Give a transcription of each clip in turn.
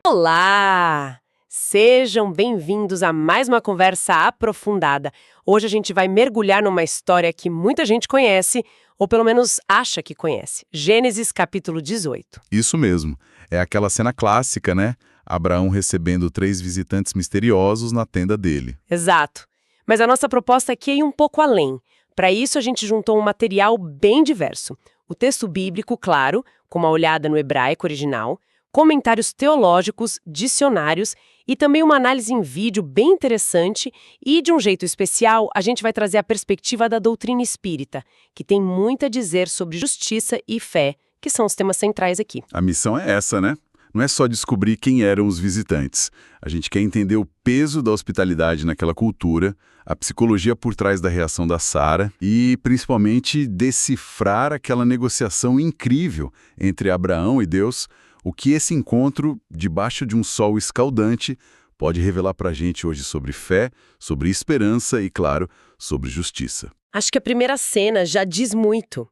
Olá! Sejam bem-vindos a mais uma conversa aprofundada. Hoje a gente vai mergulhar numa história que muita gente conhece, ou pelo menos acha que conhece. Gênesis capítulo 18. Isso mesmo. É aquela cena clássica, né? Abraão recebendo 3 visitantes misteriosos na tenda dele. Exato. Mas a nossa proposta aqui é ir um pouco além. Para isso, a gente juntou um material bem diverso. O texto bíblico, claro, com uma olhada no hebraico original, comentários teológicos, dicionários e também uma análise em vídeo bem interessante e, de um jeito especial, a gente vai trazer a perspectiva da doutrina espírita, que tem muito a dizer sobre justiça e fé, que são os temas centrais aqui. A missão é essa, né? Não é só descobrir quem eram os visitantes. A gente quer entender o peso da hospitalidade naquela cultura, a psicologia por trás da reação da Sara e, principalmente, decifrar aquela negociação incrível entre Abraão e Deus, o que esse encontro, debaixo de um sol escaldante, pode revelar pra gente hoje sobre fé, sobre esperança e, claro, sobre justiça. Acho que a primeira cena já diz muito,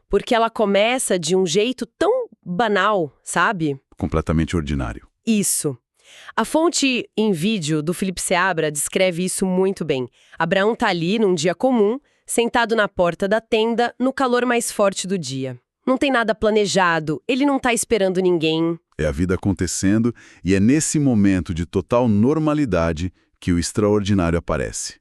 porque ela começa de um jeito tão banal, sabe? Completamente ordinário. Isso. A fonte em vídeo do Felipe Seabra descreve isso muito bem. Abraão tá ali num dia comum, sentado na porta da tenda, no calor mais forte do dia. Não tem nada planejado, ele não tá esperando ninguém. É a vida acontecendo e é nesse momento de total normalidade que o extraordinário aparece.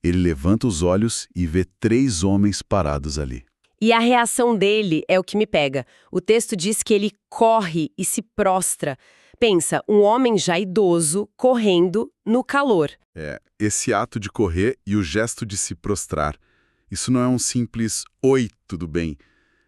Ele levanta os olhos e vê 3 homens parados ali. E a reação dele é o que me pega. O texto diz que ele corre e se prostra. Pensa, um homem já idoso correndo no calor. Esse ato de correr e o gesto de se prostrar, isso não é um simples "oi, tudo bem?"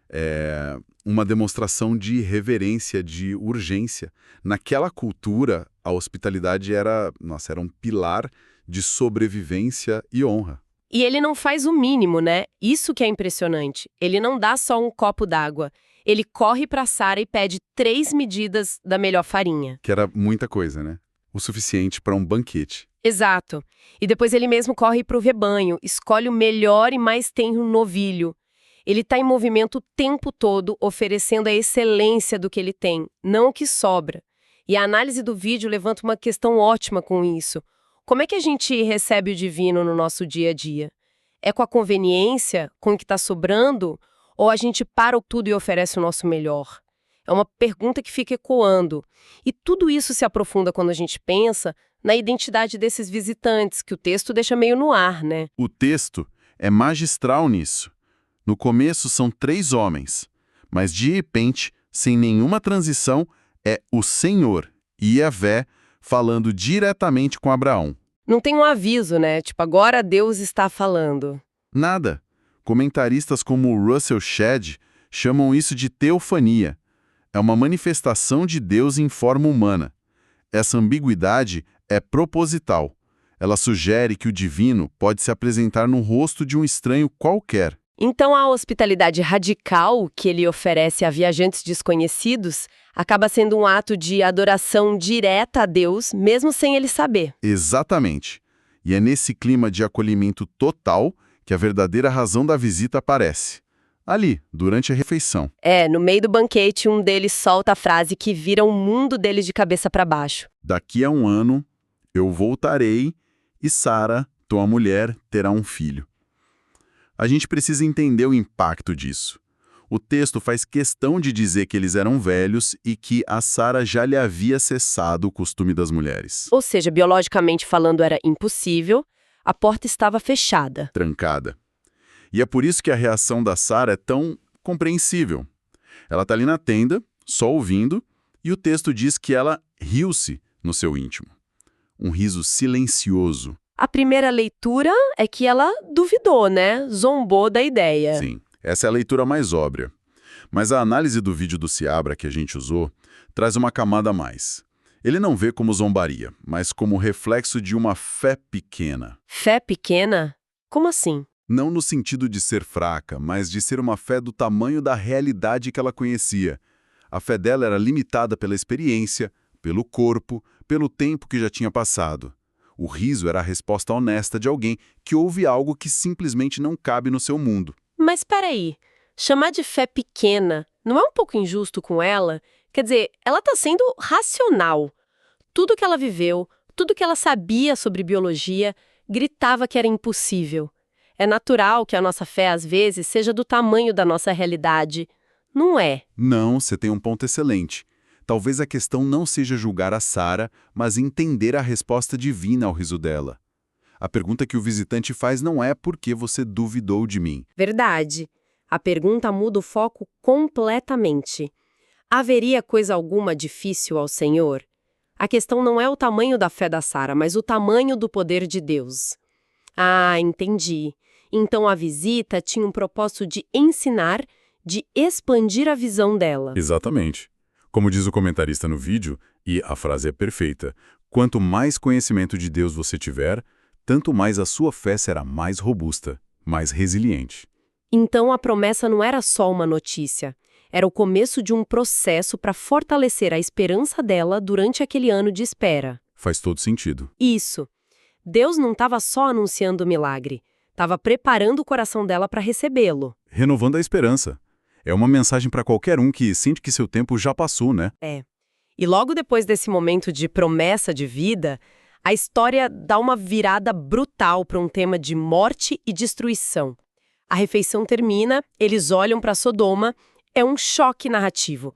É uma demonstração de reverência, de urgência. Naquela cultura, a hospitalidade era um pilar de sobrevivência e honra. E ele não faz o mínimo, né? Isso que é impressionante. Ele não dá só um copo d'água. Ele corre para Sara e pede 3 medidas da melhor farinha. Que era muita coisa, né? O suficiente para um banquete. Exato. E depois ele mesmo corre para o rebanho, escolhe o melhor e mais tenro novilho. Ele está em movimento o tempo todo, oferecendo a excelência do que ele tem, não o que sobra. E a análise do vídeo levanta uma questão ótima com isso. Como é que a gente recebe o divino no nosso dia a dia? É com a conveniência, com o que está sobrando, ou a gente para tudo e oferece o nosso melhor? É uma pergunta que fica ecoando. E tudo isso se aprofunda quando a gente pensa na identidade desses visitantes, que o texto deixa meio no ar, né? O texto é magistral nisso. No começo são 3 homens, mas de repente, sem nenhuma transição, é o Senhor, Yahvé, falando diretamente com Abraão. Não tem um aviso, né? Tipo, agora Deus está falando. Nada. Comentaristas como Russell Shedd chamam isso de teofania. É uma manifestação de Deus em forma humana. Essa ambiguidade é proposital. Ela sugere que o divino pode se apresentar no rosto de um estranho qualquer. Então a hospitalidade radical que ele oferece a viajantes desconhecidos acaba sendo um ato de adoração direta a Deus, mesmo sem ele saber. Exatamente. E é nesse clima de acolhimento total que a verdadeira razão da visita aparece. Ali, durante a refeição. No meio do banquete, um deles solta a frase que vira o mundo deles de cabeça para baixo. Daqui a 1 ano, eu voltarei e Sara, tua mulher, terá um filho. A gente precisa entender o impacto disso. O texto faz questão de dizer que eles eram velhos e que a Sara já lhe havia cessado o costume das mulheres. Ou seja, biologicamente falando era impossível, a porta estava fechada. Trancada. E é por isso que a reação da Sara é tão compreensível. Ela está ali na tenda, só ouvindo, e o texto diz que ela riu-se no seu íntimo. Um riso silencioso. A primeira leitura é que ela duvidou, né? Zombou da ideia. Sim, essa é a leitura mais óbvia. Mas a análise do vídeo do Seabra que a gente usou traz uma camada a mais. Ele não vê como zombaria, mas como reflexo de uma fé pequena. Fé pequena? Como assim? Não no sentido de ser fraca, mas de ser uma fé do tamanho da realidade que ela conhecia. A fé dela era limitada pela experiência, pelo corpo, pelo tempo que já tinha passado. O riso era a resposta honesta de alguém que ouve algo que simplesmente não cabe no seu mundo. Mas peraí, Chamar de fé pequena não é um pouco injusto com ela? Quer dizer, ela está sendo racional. Tudo que ela viveu, tudo que ela sabia sobre biologia, gritava que era impossível. É natural que a nossa fé, às vezes, seja do tamanho da nossa realidade. Não é. Não, você tem um ponto excelente. Talvez a questão não seja julgar a Sara, mas entender a resposta divina ao riso dela. A pergunta que o visitante faz não é por que você duvidou de mim. Verdade. A pergunta muda o foco completamente. Haveria coisa alguma difícil ao Senhor? A questão não é o tamanho da fé da Sara, mas o tamanho do poder de Deus. Ah, entendi. Então a visita tinha um propósito de ensinar, de expandir a visão dela. Exatamente. Como diz o comentarista no vídeo, e a frase é perfeita, quanto mais conhecimento de Deus você tiver, tanto mais a sua fé será mais robusta, mais resiliente. Então a promessa não era só uma notícia. Era o começo de um processo para fortalecer a esperança dela durante aquele ano de espera. Faz todo sentido. Isso. Deus não estava só anunciando o milagre, estava preparando o coração dela para recebê-lo. Renovando a esperança. É uma mensagem para qualquer um que sente que seu tempo já passou, né? É. E logo depois desse momento de promessa de vida, a história dá uma virada brutal para um tema de morte e destruição. A refeição termina, eles olham para Sodoma, é um choque narrativo.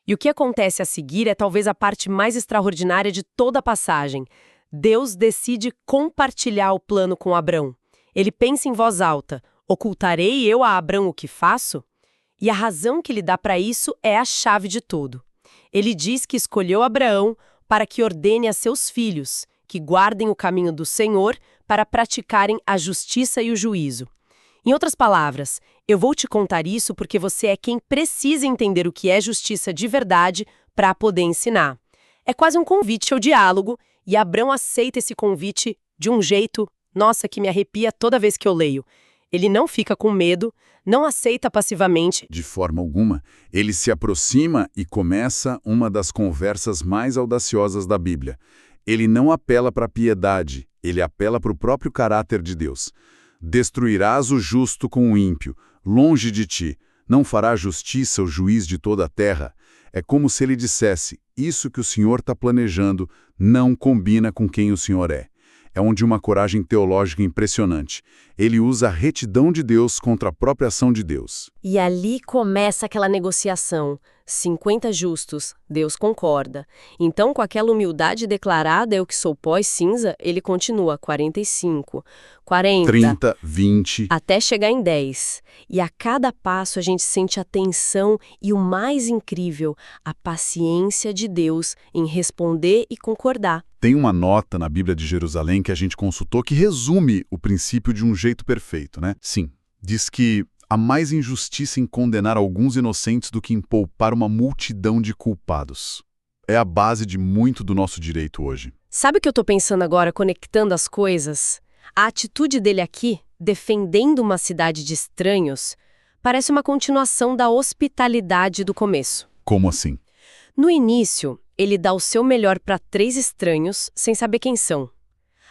E o que acontece a seguir é talvez a parte mais extraordinária de toda a passagem. Deus decide compartilhar o plano com Abrão. Ele pensa em voz alta: ocultarei eu a Abrão o que faço? E a razão que ele dá para isso é a chave de tudo. Ele diz que escolheu Abraão para que ordene a seus filhos, que guardem o caminho do Senhor para praticarem a justiça e o juízo. Em outras palavras, eu vou te contar isso porque você é quem precisa entender o que é justiça de verdade para poder ensinar. É quase um convite ao diálogo, e Abrão aceita esse convite de um jeito, nossa, que me arrepia toda vez que eu leio. Ele não fica com medo, não aceita passivamente. De forma alguma, ele se aproxima e começa uma das conversas mais audaciosas da Bíblia. Ele não apela para a piedade, ele apela para o próprio caráter de Deus. Destruirás o justo com o ímpio, longe de ti. Não fará justiça o juiz de toda a terra. É como se ele dissesse: isso que o Senhor está planejando não combina com quem o Senhor é. É onde uma coragem teológica impressionante. Ele usa a retidão de Deus contra a própria ação de Deus. E ali começa aquela negociação. 50 justos, Deus concorda. Então, com aquela humildade declarada, eu que sou pó e cinza, ele continua 45, 40, 30, 20... até chegar em 10. E a cada passo a gente sente a tensão e o mais incrível, a paciência de Deus em responder e concordar. Tem uma nota na Bíblia de Jerusalém que a gente consultou que resume o princípio de um jeito perfeito, né? Sim, diz que há mais injustiça em condenar alguns inocentes do que em poupar uma multidão de culpados. É a base de muito do nosso direito hoje. Sabe o que eu tô pensando agora, conectando as coisas? A atitude dele aqui, defendendo uma cidade de estranhos, parece uma continuação da hospitalidade do começo. Como assim? No início, ele dá o seu melhor para 3 estranhos, sem saber quem são.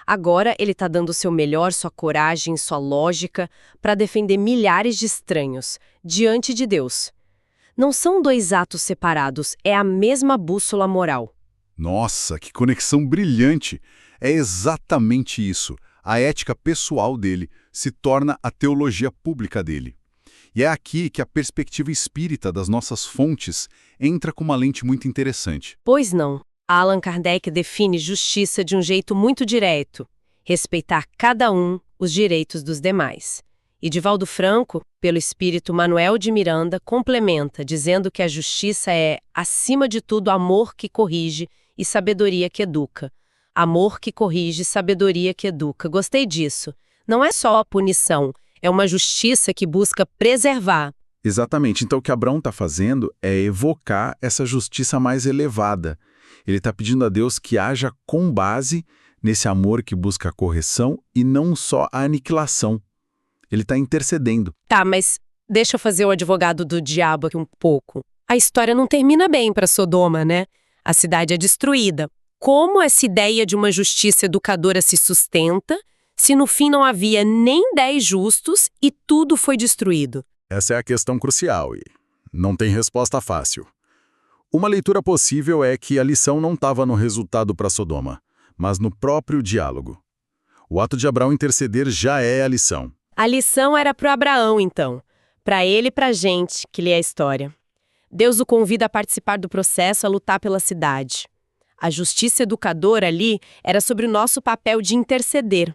Agora ele está dando o seu melhor, sua coragem, sua lógica, para defender milhares de estranhos, diante de Deus. Não são 2 atos separados, é a mesma bússola moral. Nossa, que conexão brilhante! É exatamente isso. A ética pessoal dele se torna a teologia pública dele. E é aqui que a perspectiva espírita das nossas fontes entra com uma lente muito interessante. Pois não. Allan Kardec define justiça de um jeito muito direto: respeitar cada um os direitos dos demais. E Divaldo Franco, pelo espírito Manuel de Miranda, complementa, dizendo que a justiça é, acima de tudo, amor que corrige e sabedoria que educa. Amor que corrige, sabedoria que educa. Gostei disso. Não é só a punição, é uma justiça que busca preservar. Exatamente. Então o que Abraão está fazendo é evocar essa justiça mais elevada. Ele está pedindo a Deus que haja com base nesse amor que busca a correção e não só a aniquilação. Ele está intercedendo. Tá, mas deixa eu fazer o advogado do diabo aqui um pouco. A história não termina bem para Sodoma, né? A cidade é destruída. Como essa ideia de uma justiça educadora se sustenta se no fim não havia nem 10 justos e tudo foi destruído? Essa é a questão crucial e não tem resposta fácil. Uma leitura possível é que a lição não estava no resultado para Sodoma, mas no próprio diálogo. O ato de Abraão interceder já é a lição. A lição era para Abraão, então. Para ele e para a gente, que lê a história. Deus o convida a participar do processo, a lutar pela cidade. A justiça educadora ali era sobre o nosso papel de interceder.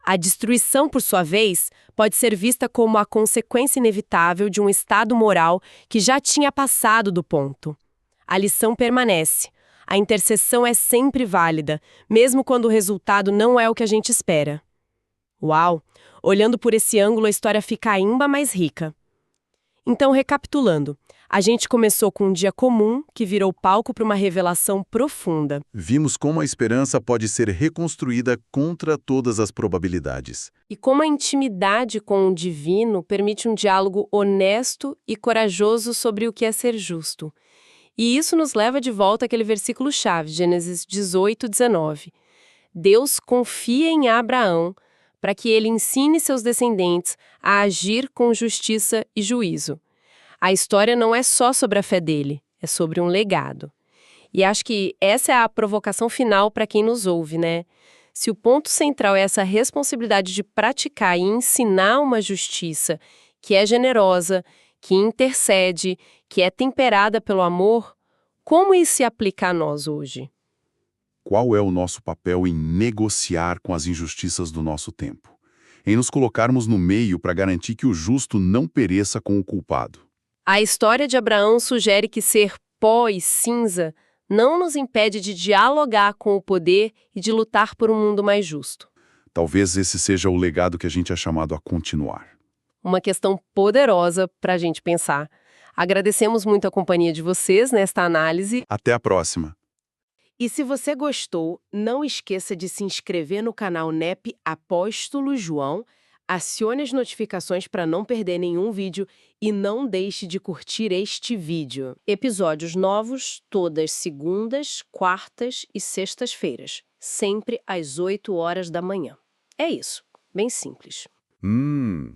A destruição, por sua vez, pode ser vista como a consequência inevitável de um estado moral que já tinha passado do ponto. A lição permanece. A intercessão é sempre válida, mesmo quando o resultado não é o que a gente espera. Uau! Olhando por esse ângulo, a história fica ainda mais rica. Então, recapitulando, a gente começou com um dia comum que virou palco para uma revelação profunda. Vimos como a esperança pode ser reconstruída contra todas as probabilidades. E como a intimidade com o divino permite um diálogo honesto e corajoso sobre o que é ser justo. E isso nos leva de volta àquele versículo-chave, Gênesis 18, 19. Deus confia em Abraão para que ele ensine seus descendentes a agir com justiça e juízo. A história não é só sobre a fé dele, é sobre um legado. E acho que essa é a provocação final para quem nos ouve, né? Se o ponto central é essa responsabilidade de praticar e ensinar uma justiça que é generosa, que intercede, que é temperada pelo amor, como isso se aplica a nós hoje? Qual é o nosso papel em negociar com as injustiças do nosso tempo? Em nos colocarmos no meio para garantir que o justo não pereça com o culpado? A história de Abraão sugere que ser pó e cinza não nos impede de dialogar com o poder e de lutar por um mundo mais justo. Talvez esse seja o legado que a gente é chamado a continuar. Uma questão poderosa para a gente pensar. Agradecemos muito a companhia de vocês nesta análise. Até a próxima! E se você gostou, não esqueça de se inscrever no canal NEP Apóstolo João, acione as notificações para não perder nenhum vídeo e não deixe de curtir este vídeo. Episódios novos todas segundas, quartas e sextas-feiras, sempre às 8 horas da manhã. É isso, bem simples. Hum.